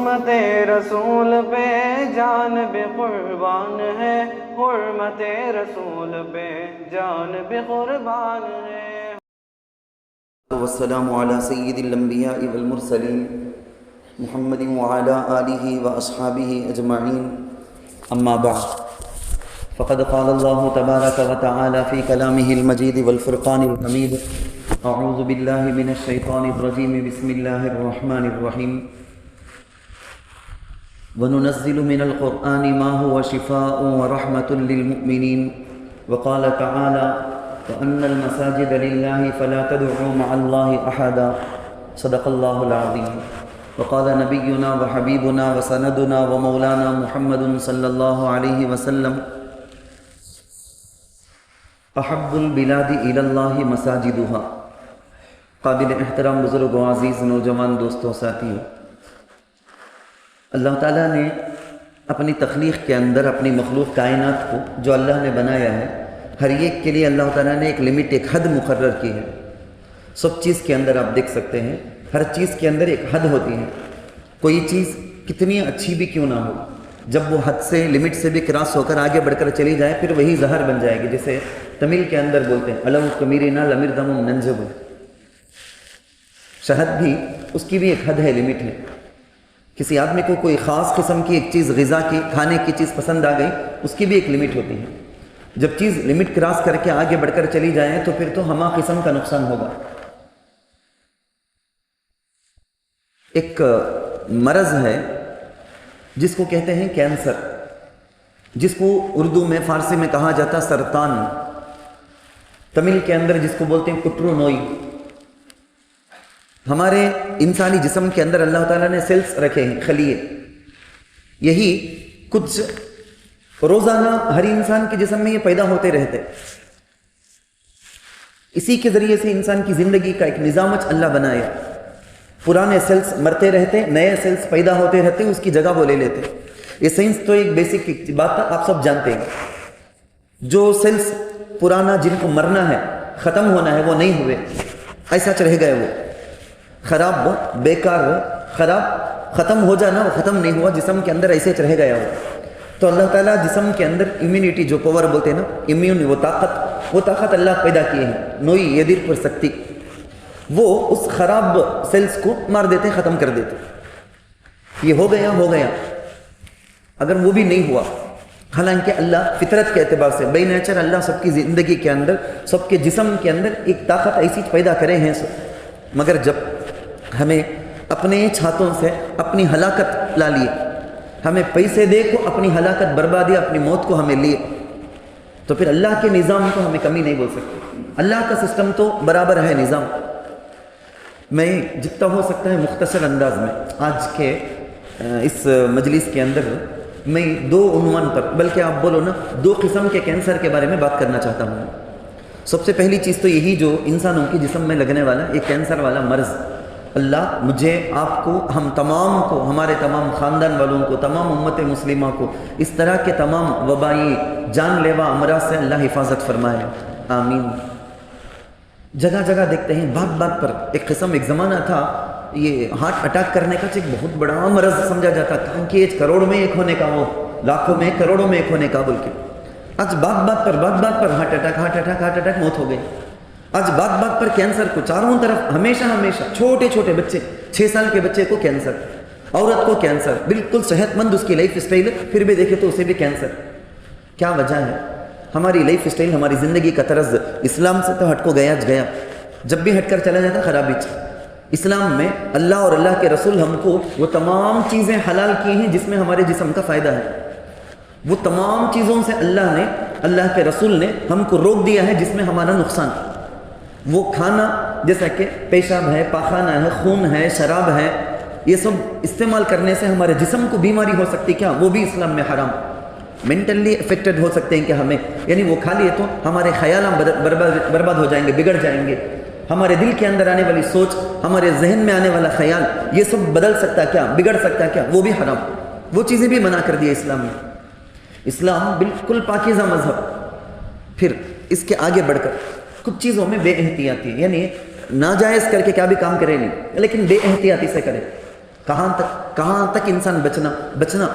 حرمت رسول پہ جان بھی قربان ہے، حرمت رسول پہ جان بھی قربان ہے۔ والسلام علی سید الانبیاء والمرسلین محمد وعلی آلہ واصحابہ اجمعین، اما بعد فقد قال اللہ تبارک وتعالی فی کلامہ المجید والفرقان الحمید، اعوذ باللہ من الشیطان الرجیم، بسم اللہ الرحمن الرحیم، وَنُنَزِّلُ مِنَ الْقُرْآنِ مَا هُوَ شِفَاءٌ وَرَحْمَةٌ لِّلْمُؤْمِنِينَ وَقَالَ تَعَالَى وَأَنَّ الْمَسَاجِدَ لِلَّهِ فَلَا تَدْعُوا مَعَ اللَّهِ أَحَدًا صدق الله العظيم۔ وقال نبينا وحبيبنا وسندنا ومولانا محمد صلى الله عليه وسلم أحب البلاد إلى الله مساجدها۔ قابل احترام بزرگ و عزیز نوجوان دوستوں ساتھیوں، اللہ تعالیٰ نے اپنی تخلیق کے اندر اپنی مخلوق کائنات کو جو اللہ نے بنایا ہے، ہر ایک کے لیے اللہ تعالیٰ نے ایک لمٹ، ایک حد مقرر کی ہے۔ سب چیز کے اندر آپ دیکھ سکتے ہیں، ہر چیز کے اندر ایک حد ہوتی ہے۔ کوئی چیز کتنی اچھی بھی کیوں نہ ہو، جب وہ حد سے، لمٹ سے بھی کراس ہو کر آگے بڑھ کر چلی جائے، پھر وہی زہر بن جائے گی۔ جیسے تمل کے اندر بولتے ہیں الو کمیرینا لمردم ننجب، شہد بھی اس کی بھی ایک حد ہے، لمٹ ہے۔ کسی آدمی کو کوئی خاص قسم کی ایک چیز، غذا کی، کھانے کی چیز پسند آ گئی، اس کی بھی ایک لمٹ ہوتی ہے۔ جب چیز لمٹ کراس کر کے آگے بڑھ کر چلی جائے تو پھر تو ہمہ قسم کا نقصان ہوگا۔ ایک مرض ہے جس کو کہتے ہیں کینسر، جس کو اردو میں، فارسی میں کہا جاتا سرطان، تمل کے اندر جس کو بولتے ہیں پٹرو نوئی۔ ہمارے انسانی جسم کے اندر اللہ تعالیٰ نے سیلز رکھے ہیں، خلیے، یہی کچھ روزانہ ہر انسان کے جسم میں یہ پیدا ہوتے رہتے۔ اسی کے ذریعے سے انسان کی زندگی کا ایک نظام اللہ بنایا۔ پرانے سیلز مرتے رہتے، نئے سیلز پیدا ہوتے رہتے، اس کی جگہ وہ لے لیتے۔ یہ سائنس تو ایک بیسک بات آپ سب جانتے ہیں۔ جو سیلز پرانا جن کو مرنا ہے، ختم ہونا ہے، وہ نہیں ہوئے، ایسا رہ گئے، وہ خراب، بیکار، خراب، ختم ہو جانا، وہ ختم نہیں ہوا، جسم کے اندر ایسے رہ گیا وہ۔ تو اللہ تعالیٰ جسم کے اندر امیونٹی، جو پاور بولتے ہیں نا، امیون، وہ طاقت اللہ پیدا کیے ہیں، نوئی یدر پر سکتی، وہ اس خراب سیلز کو مار دیتے، ختم کر دیتے۔ یہ ہو گیا۔ اگر وہ بھی نہیں ہوا، حالانکہ اللہ فطرت کے اعتبار سے، بے نیچر، اللہ سب کی زندگی کے اندر، سب کے جسم کے اندر ایک طاقت ایسی پیدا کرے ہیں، مگر جب ہمیں اپنے چھاتوں سے اپنی ہلاکت لا لیے، ہمیں پیسے دے کو اپنی ہلاکت، بربادی، اپنی موت کو ہمیں لیے، تو پھر اللہ کے نظام کو ہمیں کمی نہیں بول سکتے۔ اللہ کا سسٹم تو برابر ہے نظام۔ میں جتنا ہو سکتا ہے مختصر انداز میں آج کے اس مجلس کے اندر میں دو عنوان پر، بلکہ آپ بولو نا، دو قسم کے کینسر کے بارے میں بات کرنا چاہتا ہوں۔ سب سے پہلی چیز تو یہی، جو انسانوں کے جسم میں لگنے والا ایک کینسر والا مرض، اللہ مجھے، آپ کو، ہم تمام کو، ہمارے تمام خاندان والوں کو، تمام امت مسلمہ کو اس طرح کے تمام وبائی جان لیوا امراض سے اللہ حفاظت فرمائے، آمین۔ جگہ جگہ دیکھتے ہیں، بات پر ایک قسم، ایک زمانہ تھا یہ ہارٹ اٹیک کرنے کا ایک بہت بڑا مرض سمجھا جاتا تھا، کہ ایک کروڑ میں ایک ہونے کا، وہ لاکھوں میں، کروڑوں میں ایک ہونے کا بول کے۔ آج بات پر ہارٹ اٹیک، موت ہو گئی۔ آج بات پر کینسر کو چاروں طرف، ہمیشہ چھوٹے بچے، 6 سال کے بچے کو کینسر، عورت کو کینسر، بالکل صحت مند اس کی لائف اسٹائل، پھر بھی دیکھے تو اسے بھی کینسر۔ کیا وجہ ہے؟ ہماری لائف اسٹائل، ہماری زندگی کا طرز اسلام سے تو ہٹ کو گیا، جب بھی ہٹ کر چلا جاتا خرابی۔ اسلام میں اللہ اور اللہ کے رسول ہم کو وہ تمام چیزیں حلال کی ہیں جس میں ہمارے جسم کا فائدہ ہے۔ وہ تمام چیزوں سے اللہ کے رسول نے ہم کو روک دیا ہے جس میں ہمارا نقصان۔ وہ کھانا جیسا کہ پیشاب ہے، پاخانہ ہے، خون ہے، شراب ہے، یہ سب استعمال کرنے سے ہمارے جسم کو بیماری ہو سکتی، کیا وہ بھی اسلام میں حرام۔ مینٹلی افیکٹڈ ہو سکتے ہیں کہ ہمیں، یعنی وہ کھا لیے تو ہمارے خیالات برباد ہو جائیں گے، بگڑ جائیں گے، ہمارے دل کے اندر آنے والی سوچ، ہمارے ذہن میں آنے والا خیال، یہ سب بدل سکتا ہے کیا، بگڑ سکتا ہے کیا، وہ بھی حرام۔ وہ چیزیں بھی منع کر دی اسلام نے۔ اسلام بالکل پاکیزہ مذہب۔ پھر اس کے آگے بڑھ کر کچھ چیزوں میں بے احتیاطی، یعنی ناجائز کر کے کیا بھی کام کرے نہیں، لیکن بے احتیاطی سے کرے۔ کہاں تک انسان بچنا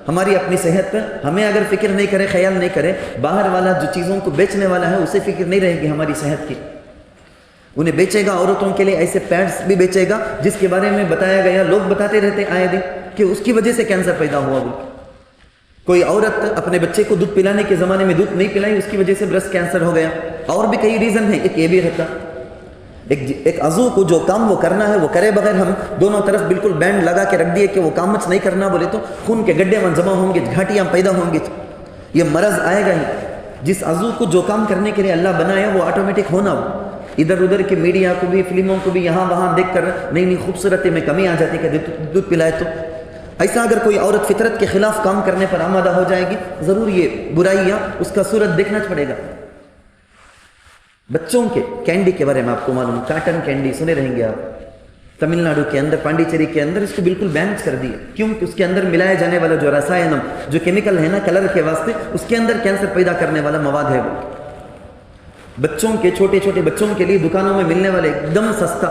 ہماری اپنی صحت پر ہمیں اگر فکر نہیں کرے، خیال نہیں کرے، باہر والا جو چیزوں کو بیچنے والا ہے اسے فکر نہیں رہے گی ہماری صحت کی. انہیں بیچے گا، عورتوں کے لیے ایسے پیڈز بھی بیچے گا جس کے بارے میں بتایا گیا، لوگ بتاتے رہتے آئے دن کہ اس کی وجہ سے کینسر پیدا ہوا. کوئی عورت اپنے بچے کو دودھ پلانے کے زمانے میں دودھ نہیں پلائی، اس کی وجہ سے بریسٹ کینسر ہو گیا. اور بھی کئی ریزن ہیں. ایک یہ بھی رہتا، ایک عضو کو جو کام وہ کرنا ہے وہ کرے بغیر ہم دونوں طرف بالکل بینڈ لگا کے رکھ دیے کہ وہ کام نہیں کرنا بولے تو خون کے گڈھے وہاں جمع ہوں گے، گھاٹیاں پیدا ہوں گی، یہ مرض آئے گا ہی. جس عضو کو جو کام کرنے کے لیے اللہ بنایا وہ آٹومیٹک ہونا. ادھر ادھر کی میڈیا کو بھی، فلموں کو بھی یہاں وہاں دیکھ کر نئی خوبصورتی میں کمی آ جاتی کہ دودھ پلائے. تو ایسا اگر کوئی عورت فطرت کے خلاف کام کرنے پر آمادہ ہو جائے گی، ضرور یہ برائیاں اس کا صورت دیکھنا پڑے گا. بچوں کے کینڈی کے بارے میں آپ کو معلوم، کاٹن کینڈی سنے رہیں گے آپ. تمل ناڈو کے اندر، پانڈیچیری کے اندر اس کو بالکل بین کر دیا. کیوں کہ اس کے اندر ملایا جانے والا جو رسائنم، جو کیمیکل ہے نا کلر کے واسطے، اس کے اندر کینسر پیدا کرنے والا مواد ہے. وہ بچوں کے، چھوٹے چھوٹے بچوں کے لیے دکانوں میں ملنے والے ایک دم سستا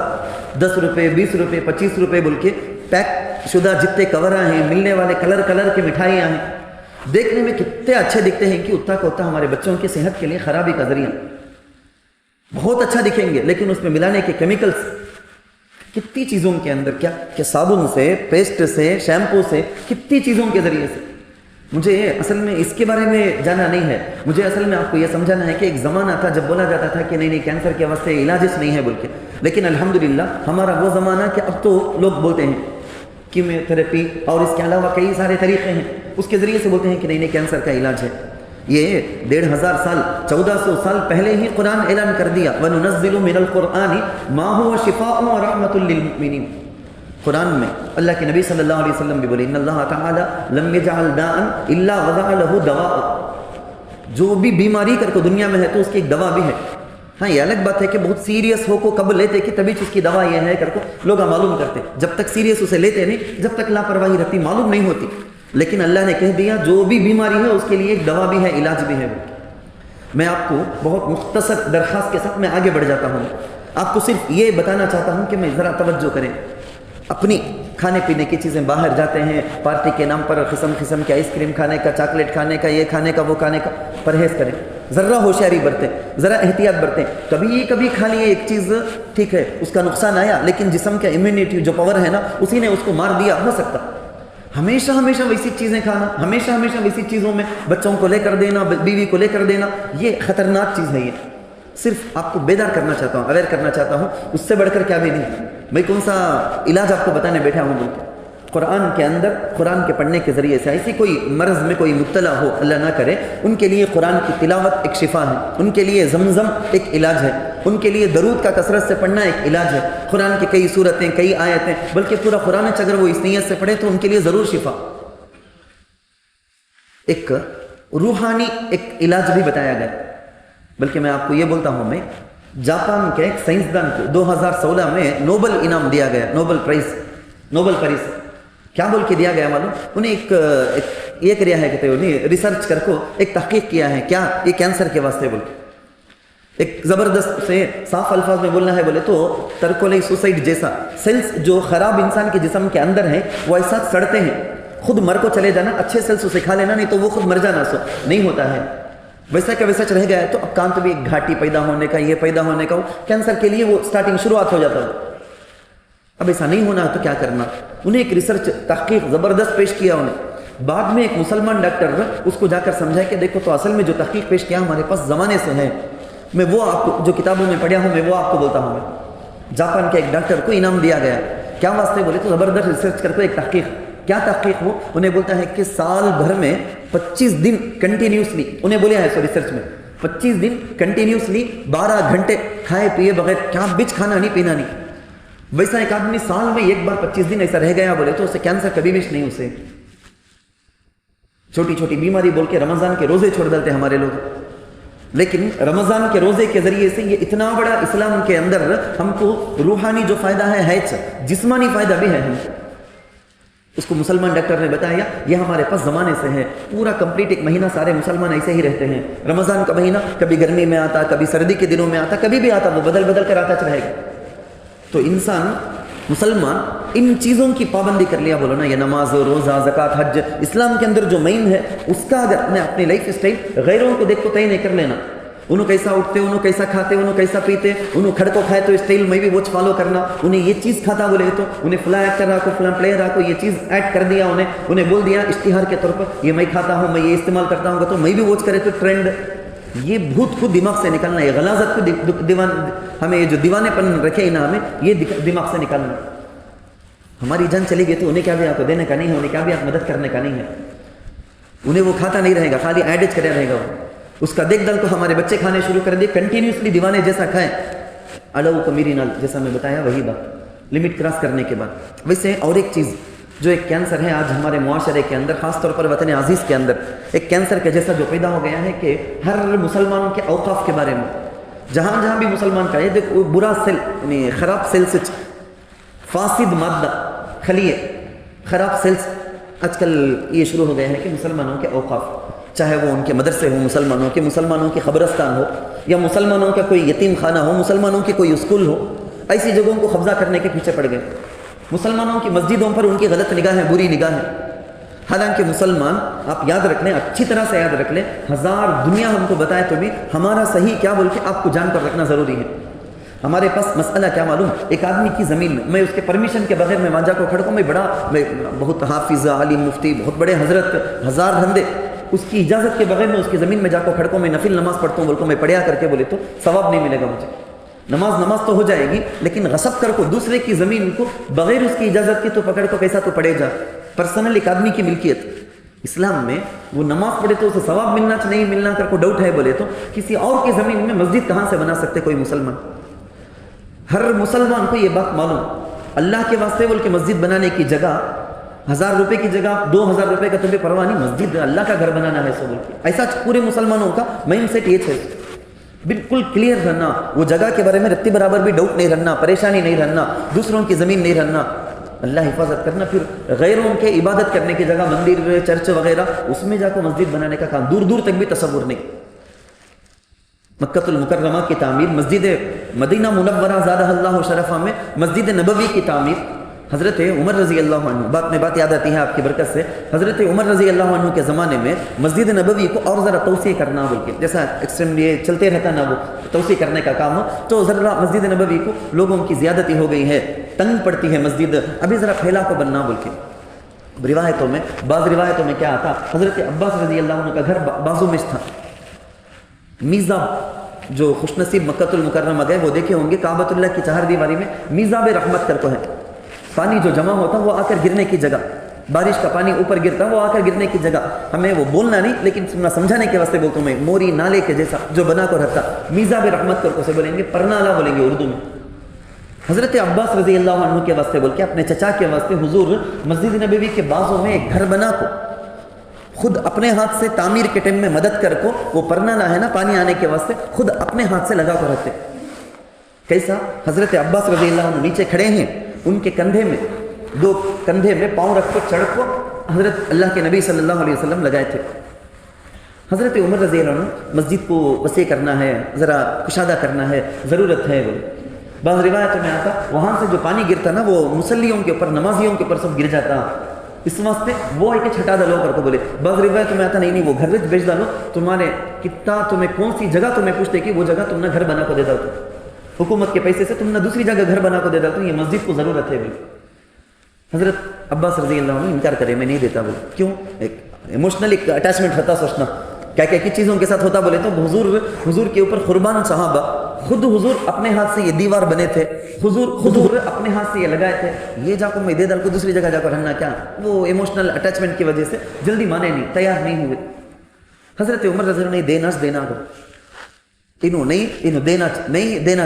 10 روپے 20 روپے 25 روپے بول کے پیک شدہ جتنے کورا ہیں، ملنے والے کلر کے مٹھائیاں ہیں، دیکھنے میں کتنے اچھے دکھتے ہیں کہ اتنا کا اتنا ہمارے بچوں کی صحت کے لیے خرابی کا ذریعہ. بہت اچھا دکھیں گے لیکن اس میں ملانے کے کیمیکلز کتنی چیزوں کے اندر، کیا کہ صابن سے، پیسٹ سے، شیمپو سے، کتنی چیزوں کے ذریعے سے. مجھے اصل میں اس کے بارے میں جانا نہیں ہے، مجھے اصل میں آپ کو یہ سمجھانا ہے کہ ایک زمانہ تھا جب بولا جاتا تھا کہ نہیں کینسر کے واسطے علاجز نہیں ہے بول کے. لیکن الحمدللہ ہمارا وہ زمانہ کہ اب تو لوگ بولتے ہیں کیمو تھراپی اور اس کے علاوہ کئی سارے طریقے ہیں، اس کے ذریعے سے بولتے ہیں کہ نہیں کینسر کا علاج ہے. یہ 1500 سال 1400 سال پہلے ہی قرآن اعلان کر دیا، وَنُنَزِّلُ مِنَ الْقُرْآنِ مَا هُوَ شِفَاءٌ وَرَحْمَةٌ لِّلْمُؤْمِنِينَ. قرآن میں اللہ کے نبی صلی اللہ علیہ وسلم بھی بولے، ان اللہ تعالی لم يجعل داء الا وضع له دواء. جو بھی بیماری کر کو دنیا میں ہے تو اس کی ایک دوا بھی ہے. ہاں یہ الگ بات ہے کہ بہت سیریس ہو کو کب لیتے کہ تبھی اس کی دوا یہ ہے کر کو لوگ معلوم کرتے. جب تک سیریس اسے لیتے نہیں، جب تک لاپرواہی رہتی معلوم نہیں ہوتی. لیکن اللہ نے کہہ دیا جو بھی بیماری ہے اس کے لیے ایک دوا بھی ہے، علاج بھی ہے. میں آپ کو بہت مختصر درخواست کے ساتھ میں آگے بڑھ جاتا ہوں. آپ کو صرف یہ بتانا چاہتا ہوں کہ میں ذرا توجہ کریں. اپنی کھانے پینے کی چیزیں باہر جاتے ہیں پارٹی کے نام پر، قسم کے آئس کریم کھانے کا، چاکلیٹ کھانے کا، یہ کھانے کا وہ کھانے کا، پرہیز کریں. ذرا ہوشیاری برتیں، ذرا احتیاط برتیں. کبھی کھا لیے ایک چیز ٹھیک ہے، اس کا نقصان آیا، لیکن جسم کا امیونٹی جو پاور ہے نا اسی نے اس کو مار دیا، ہو سکتا. ہمیشہ ویسی چیزیں کھانا، ہمیشہ ویسی چیزوں میں بچوں کو لے کر دینا، بیوی کو لے کر دینا، یہ خطرناک چیز ہے. یہ صرف آپ کو بیدار کرنا چاہتا ہوں، اویئر کرنا چاہتا ہوں. اس سے بڑھ کر کیا بھی نہیں. میں کون سا علاج آپ کو بتانے بیٹھا ہوں بولتے. قرآن کے اندر، قرآن کے پڑھنے کے ذریعے سے ایسی کوئی مرض میں کوئی مبتلا ہو، اللہ نہ کرے، ان کے لیے قرآن کی تلاوت ایک شفا ہے، ان کے لیے زمزم ایک علاج ہے، ان کے لیے درود کا کثرت سے پڑھنا ایک علاج ہے. قرآن کی کئی صورتیں، کئی آیتیں، بلکہ پورا قرآن اگر وہ اس نیت سے پڑھے تو ان کے لیے ضرور شفا. ایک روحانی ایک علاج بھی بتایا گیا. بلکہ میں آپ کو یہ بولتا ہوں، میں جاپان کے ایک سائنسدان کو 2016 میں نوبل انعام دیا گیا، نوبل پرائز. کیا بول کے دیا گیا معلوم؟ انہیں ایک یہ کریا ہے کہتے ہیں ریسرچ کر کو ایک تحقیق کیا ہے، کیا یہ کینسر کے واسطے بول کے ایک زبردست سے صاف الفاظ میں بولنا ہے بولے تو ترکولی سوسائڈ جیسا سیلز جو خراب انسان کے جسم کے اندر ہیں وہ ایسا سڑتے ہیں. خود مر کو چلے جانا، اچھے سیلز اسے کھا لینا، نہیں تو وہ خود مر جانا، سو نہیں ہوتا ہے. ویسا کا ویسا رہ گیا ہے. تو اب کان تو بھی ایک گھاٹی پیدا ہونے کا، یہ پیدا ہونے کا، کینسر کے لیے وہ سٹارٹنگ شروعات ہو جاتا ہے. اب ایسا نہیں ہونا تو کیا کرنا؟ انہیں ایک ریسرچ تحقیق زبردست پیش کیا. انہیں بعد میں ایک مسلمان ڈاکٹر اس کو جا کر سمجھایا کہ دیکھو تو اصل میں جو تحقیق پیش کیا ہمارے پاس زمانے سے ہے. میں وہ آپ کو جو کتابوں میں پڑھا ہوں میں وہ آپ کو بولتا ہوں. میں جاپان کے ایک ڈاکٹر کو انعام دیا گیا. کیا واسطے بولے تو زبردست ریسرچ کر کے ایک تحقیق. کیا تحقیق؟ وہ انہیں بولتا ہے کہ سال بھر میں 25 دن کنٹینیوسلی، انہیں بولیا ہے سو ریسرچ میں 25 دن کنٹینیوسلی 12 گھنٹے کھائے پیے بغیر، کیا بچ کھانا نہیں پینا نہیں. ویسا ایک آدمی سال میں ایک بار 25 دن ایسا رہ گیا بولے تو اسے کینسر کبھی بھی نہیں. اسے چھوٹی چھوٹی بیماری بول کے رمضان کے روزے چھوڑ ڈالتے ہمارے لوگ. لیکن رمضان کے روزے کے ذریعے سے یہ اتنا بڑا اسلام کے اندر ہم کو روحانی جو فائدہ ہے جسمانی فائدہ بھی ہے. ہم اس کو مسلمان ڈاکٹر نے بتایا یہ ہمارے پاس زمانے سے ہے. پورا کمپلیٹ ایک مہینہ سارے مسلمان ایسے ہی رہتے ہیں. رمضان کا مہینہ کبھی گرمی میں آتا، کبھی سردی کے دنوں میں آتا، کبھی بھی آتا، وہ بدل کر آتا رہے گا. تو انسان مسلمان ان چیزوں کی پابندی کر لیا، بولو نا یہ نماز روزہ زکوٰۃ حج اسلام کے اندر جو مین ہے اس کا اگر اپنے اپنی لائف اسٹائل غیروں کو دیکھ کو طے نہیں کر لینا، انہوں کیسا اٹھتے، انہوں کیسا کھاتے، انہوں کیسا پیتے، انہوں کھڑ کو کھائے تو اسٹائل میں بھی وہ فالو کرنا، انہیں یہ چیز کھاتا بولے تو انہیں فلاں ایکٹر کو فلاں پلیئر کو یہ چیز ایڈ کر دیا، انہیں بول دیا اشتہار کے طور پر یہ میں کھاتا ہوں، میں یہ استعمال کرتا ہوں تو میں بھی واچ کرے تو ٹرینڈ، یہ بھوت خود دماغ سے نکلنا، یہ غلاظت کو ہمیں یہ جو دیوانے پن رکھے نا ہمیں یہ دماغ سے نکالنا. ہماری جان چلی گئی تو انہیں کیا بھی آپ کو دینے کا نہیں ہے، انہیں کیا بھی آپ مدد کرنے کا نہیں ہے، انہیں وہ کھاتا نہیں رہے گا، خالی ایڈج کرے رہے گا، اس کا دیکھ دل کو ہمارے بچے کھانے شروع کر دیں، کنٹینیوسلی دیوانے جیسا کھائیں، اڑو کو میری نال جیسا میں بتایا وہی بات، لمٹ کراس کرنے کے بعد. ویسے اور ایک چیز جو ایک کینسر ہے آج ہمارے معاشرے کے اندر، خاص طور پر وطن عزیز کے اندر ایک کینسر کے جیسا جو پیدا ہو گیا ہے کہ ہر مسلمانوں کے اوقاف کے بارے میں جہاں جہاں بھی مسلمان کا ہے دیکھ برا سیل یعنی خراب سیلس فاسد مادہ خلیے خراب سیلس آج کل یہ شروع ہو گئے ہیں کہ مسلمانوں کے اوقاف، چاہے وہ ان کے مدرسے ہوں مسلمانوں کے قبرستان ہو یا مسلمانوں کا کوئی یتیم خانہ ہو، مسلمانوں کی کوئی اسکول ہو، ایسی جگہوں کو قبضہ کرنے کے پیچھے پڑ گئے. مسلمانوں کی مسجدوں پر ان کی غلط نگاہیں، بری نگاہیں. حالانکہ مسلمان آپ یاد رکھ لیں، اچھی طرح سے یاد رکھ لیں، ہزار دنیا ہم کو بتائے تو بھی ہمارا صحیح کیا بول کے آپ کو جان کر رکھنا ضروری ہے. ہمارے پاس مسئلہ کیا معلوم، ایک آدمی کی زمین میں اس کے پرمیشن کے بغیر میں وہاں کو کھڑکوں، میں بہت حافظ عالم مفتی بہت بڑے حضرت ہزار بندے اس کی اجازت کے بغیر میں اس کی زمین میں جا کو کھڑکوں میں نفل نماز پڑھتا ہوں بول کو میں پڑھیا کر کے بولے تو ثواب نہیں ملے گا مجھے. نماز تو ہو جائے گی لیکن غصب کر کو دوسرے کی زمین کو بغیر اس کی اجازت کی تو پکڑ کو کیسا تو پڑے جا. پرسنل ایک آدمی کی ملکیت اسلام میں وہ نماز پڑھے تو اسے ثواب ملنا نہیں ملنا کر کو ڈاؤٹ ہے بولے تو کسی اور کی زمین میں مسجد کہاں سے بنا سکتے کوئی مسلمان؟ ہر مسلمان کو یہ بات معلوم، اللہ کے واسطے بول کے مسجد بنانے کی جگہ 1000 روپے کی جگہ 2000 روپے کا تمہیں پرواہ نہیں، مسجد اللہ کا گھر بنانا ہے سو بول کے. ایسا پورے مسلمانوں کا مائنڈ سیٹ یہ ہے، بالکل کلیئر رہنا، وہ جگہ کے بارے میں رتی برابر بھی ڈاؤٹ نہیں رہنا، پریشانی نہیں رہنا، دوسروں کی زمین نہیں رہنا، اللہ حفاظت کرنا. پھر غیروں کے عبادت کرنے کی جگہ مندر چرچ وغیرہ اس میں جا کو مسجد بنانے کا کام دور دور تک بھی تصور نہیں. مکہ المکرمہ کی تعمیر، مسجد مدینہ منورہ زادہ اللہ شرفہ میں مسجد نبوی کی تعمیر، حضرت عمر رضی اللہ عنہ، بات یاد آتی ہے آپ کی برکت سے، حضرت عمر رضی اللہ عنہ کے زمانے میں مسجد نبوی کو اور ذرا توسیع کرنا بول کے، جیسا ایکسٹریملی یہ چلتے رہتا نا وہ توسیع کرنے کا کام ہو تو ذرا مسجد نبوی کو لوگوں کی زیادتی ہو گئی ہے، تنگ پڑتی ہے مسجد، ابھی ذرا پھیلا کو بننا بول کے. بعض روایتوں میں کیا آتا، حضرت عباس رضی اللہ عنہ کا گھر بازو میں تھا. میزاب جو خوش نصیب مکہ المکرمہ گئے وہ دیکھے ہوں گے، کعبۃ اللہ کی چہار دیواری میں میزاب رحمت کر کو ہے، پانی جو جمع ہوتا وہ آ کر گرنے کی جگہ، بارش کا پانی اوپر گرتا وہ آ کر گرنے کی جگہ. ہمیں وہ بولنا نہیں لیکن سمجھانے کے واسطے بولتا ہوں میں، موری نالے کے جیسا جو بنا کر رہتا، میزاب رحمت کر کو سے بولیں گے، پرنالا بولیں گے اردو میں. حضرت عباس رضی اللہ عنہ کے واسطے بول کے اپنے چچا کے واسطے حضور مسجد نبوی کے بازوں میں ایک گھر بنا کو خود اپنے ہاتھ سے تعمیر کے ٹائم میں مدد کر کو، وہ پرنالا ہے نا پانی آنے کے واسطے، خود اپنے ہاتھ سے لگا کر رکھتے. کیسا؟ حضرت عباس رضی اللہ عنہ نیچے کھڑے ہیں، ان کے کندھے میں دو کندھے میں پاؤں رکھ کو چڑھ کو حضرت اللہ کے نبی صلی اللہ علیہ وسلم لگائے تھے. حضرت عمر رضی اللہ عنہ مسجد کو وسیع کرنا ہے، ذرا کشادہ کرنا ہے، ضرورت ہے. وہ بعض روایتوں میں آتا وہاں سے جو پانی گرتا نا وہ مسلیوں کے اوپر، نمازیوں کے اوپر سب گر جاتا، اس واسطے وہ ایک چھٹا ڈالو کر کو بولے. بعض روایتوں میں آتا نہیں وہ گھر وچ بیچ ڈالو، تمہارے کتنا تمہیں کون سی جگہ تمہیں پوچھتے کہ وہ جگہ تم نے گھر بنا کو دے دو، حکومت کے پیسے سے تم نے دوسری جگہ گھر بنا کو دے دو، یہ مسجد کو ضرورت ہے. بولے حضرت عباس رضی اللہ عنہ انکار کرے، میں نہیں دیتا. بولے کیوں؟ ایک ایموشنل ایک اٹیچمنٹ ہوتا، سوچنا کیا کیا چیزوں کے ساتھ ہوتا. بولے تو حضور کے اوپر قربان صحابہ، خود حضور اپنے ہاتھ سے یہ دیوار بنے تھے، حضور اپنے ہاتھ سے یہ لگائے تھے، یہ جا کو میں دے دل کو دوسری جگہ جا کر رہنا کیا؟ وہ ایموشنل اٹیچمنٹ کی وجہ سے جلدی مانے نہیں، تیار نہیں ہوئے. حضرت عمر رضی اللہ عنہ دینا کو انہوں دینا.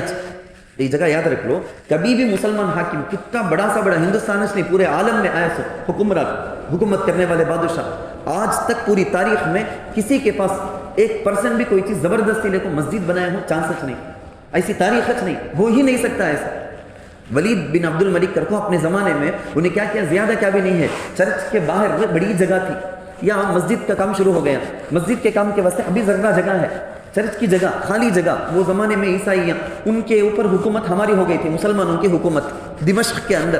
یہ جگہ یاد رکھ لو، کبھی بھی مسلمان حاکم کتنا بڑا سا بڑا ہندوستان اس نے پورے عالم میں آیا سو حکومت کرنے والے بادشاہ، آج تک پوری تاریخ میں کسی کے پاس 1% بھی کوئی چیز زبردستی لے کو مسجد بنائے ہو چانس نہیں، ایسی تاریخ نہیں، ہو ہی نہیں سکتا ایسا. ولید بن عبد الملک کر کو اپنے زمانے میں انہیں کیا کیا، زیادہ کیا بھی نہیں ہے، چرچ کے باہر بڑی جگہ تھی، یہاں مسجد کا کام شروع ہو گیا. مسجد کے کام کے واسطے ابھی ذرا جگہ ہے، چرچ کی جگہ، خالی جگہ. وہ زمانے میں عیسائیاں ان کے اوپر حکومت ہماری ہو گئی تھی، مسلمانوں کی حکومت دمشق کے اندر.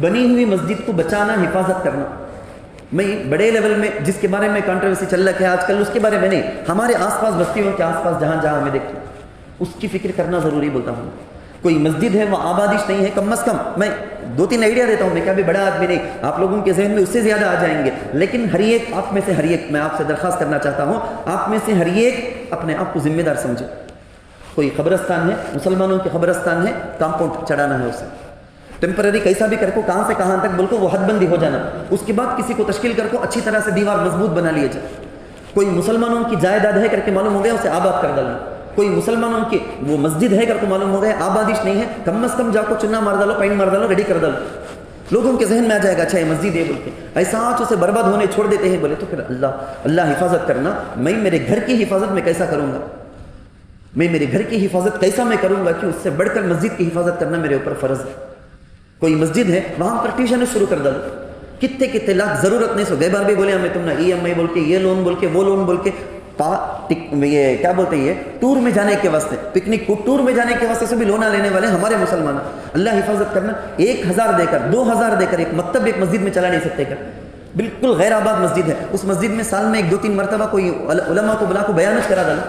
بنی ہوئی مسجد کو بچانا، حفاظت کرنا. میں بڑے لیول میں جس کے بارے میں کنٹروورسی چل رہا ہے آج کل، اس کے بارے میں نہیں، ہمارے آس پاس بستیوں کے آس پاس جہاں جہاں ہمیں دیکھتے ہیں اس کی فکر کرنا ضروری بولتا ہوں. کوئی مسجد ہے وہ آبادش نہیں ہے، کم از کم میں 2-3 آئیڈیا دیتا ہوں. میں کیا بھی بڑا آدمی نہیں، آپ لوگوں کے ذہن میں اس سے زیادہ آ جائیں گے، لیکن ہر ایک آپ میں سے ہر ایک، میں آپ سے درخواست کرنا چاہتا ہوں، آپ میں سے ہر ایک اپنے آپ کو ذمہ دار سمجھے. کوئی قبرستان ہے، مسلمانوں کے قبرستان ہے، کمپاؤنڈ چڑھانا ہے اسے ٹیمپرری کیسا بھی کر کو، کہاں سے کہاں تک بول کو وہ حد بندی ہو جانا. اس کے بعد کسی کو تشکیل کر کو اچھی طرح سے دیوار مضبوط بنا لیے جائے. کوئی مسلمانوں کی جائیداد ہے کر کے معلوم ہو گیا، اسے آباد کر ڈالنا. کوئی مسلمانوں کی وہ مسجد ہے کر کو معلوم ہو گیا، آبادش نہیں ہے، کم از کم جا کو چنا مار ڈالو، پینٹ مار ڈالو، ریڈی کر ڈالو. لوگوں کے ذہن میں آ جائے گا اچھا یہ مسجد ہے بول کے. ایسا آج اسے برباد ہونے چھوڑ دیتے ہیں. بولے تو پھر اللہ حفاظت کرنا، میں میرے گھر کی حفاظت میں کیسا کروں گا، میں میرے گھر کی حفاظت کیسا میں کروں گا کہ اس سے بڑھ کر مسجد کی حفاظت کرنا میرے اوپر فرض ہے. کوئی مسجد ہے وہاں پر ٹیوشن شروع کر ڈالو. کتنے لاکھ ضرورت نہیں. سو گئے بار بھی بولے ہمیں تم نے EMI بول کے، یہ لون بول کے، وہ لون بول کے، یہ کیا بولتے ہیں، ٹور میں جانے کے واسطے، پکنک ٹور میں جانے کے واسطے سے بھی لونا لینے والے ہمارے مسلمان. اللہ حفاظت کرنا. 1000 دے کر 2000 دے کر ایک مکتب ایک مسجد میں چلا نہیں سکتے کر. بالکل غیر آباد مسجد ہے، اس مسجد میں سال میں 1-2-3 مرتبہ کوئی علماء کو بلا کو بیانات کرا ڈالا،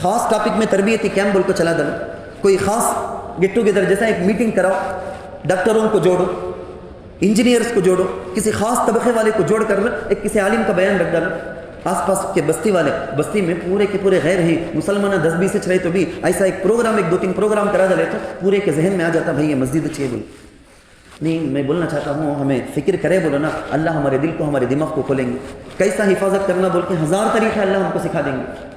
خاص ٹاپک میں تربیتی کیمپ بول کو چلا ڈالا. کوئی خاص گیٹ ٹوگیدر جیسا ایک میٹنگ کراؤ، ڈاکٹروں کو جوڑو، انجینئرز کو جوڑو، کسی خاص طبقے والے کو جوڑ کر ایک کسی عالم کا بیان رکھ ڈالو. آس پاس کے بستی والے، بستی میں پورے کے پورے غیر ہی مسلمان 10-20 رہے تو بھی ایسا ایک پروگرام، 1-2-3 پروگرام کرا ڈالے تو پورے کے ذہن میں آ جاتا بھائی یہ مسجد اچھی ہے. بول نہیں، میں بولنا چاہتا ہوں ہمیں فکر کرے، بولو نا اللہ ہمارے دل کو، ہمارے دماغ کو کھولیں گے. کیسا حفاظت کرنا بول کے 1000 طریقہ اللہ ہم کو سکھا دیں گے.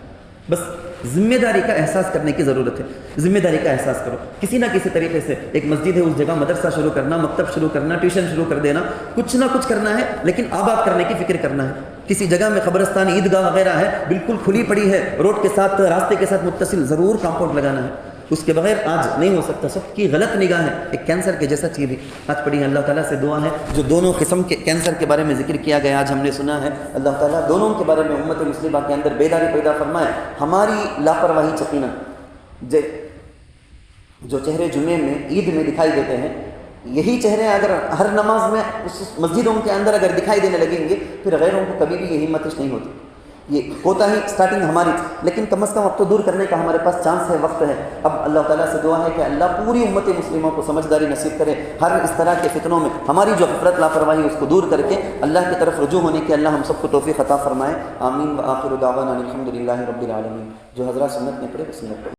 بس ذمہ داری کا احساس کرنے کی ضرورت ہے. ذمہ داری کا احساس کرو. کسی نہ کسی طریقے سے ایک مسجد ہے اس جگہ مدرسہ شروع کرنا، مکتب شروع کرنا، ٹیوشن شروع کر دینا، کچھ نہ کچھ کرنا ہے، لیکن آباد کرنے کی فکر کرنا ہے. کسی جگہ میں قبرستان، عیدگاہ وغیرہ ہے، بالکل کھلی پڑی ہے، روڈ کے ساتھ، راستے کے ساتھ متصل، ضرور کمپاؤنڈ لگانا ہے. اس کے بغیر آج نہیں ہو سکتا. سب کی غلط نگاہ ہے. ایک کینسر کے جیسا چیز بھی آج پڑی ہے. اللہ تعالیٰ سے دعا ہے جو دونوں قسم کے کینسر کے بارے میں ذکر کیا گیا آج ہم نے سنا ہے، اللہ تعالیٰ دونوں کے بارے میں امت مسلمہ کے اندر بیداری پیدا فرمائے. ہماری لاپرواہی چکینا جو چہرے جمعے میں، عید میں دکھائی دیتے ہیں، یہی چہرے اگر ہر نماز میں اس مسجدوں کے اندر اگر دکھائی دینے لگیں گے، پھر غیروں کو کبھی بھی یہ ہمتش نہیں ہوتی. یہ ہوتا ہی سٹارٹنگ ہماری، لیکن کم از کم اب تو دور کرنے کا ہمارے پاس چانس ہے، وقت ہے. اب اللہ تعالیٰ سے دعا ہے کہ اللہ پوری امت مسلموں کو سمجھداری نصیب کرے. ہر اس طرح کے فتنوں میں ہماری جو غفلت لاپرواہی اس کو دور کر کے اللہ کی طرف رجوع ہونے کی اللہ ہم سب کو توفیق عطا فرمائے. آمین. وآخر دعوانا الحمد للہ رب العالمین. جو حضرات سنت میں پڑھے وہ سنت پڑھے.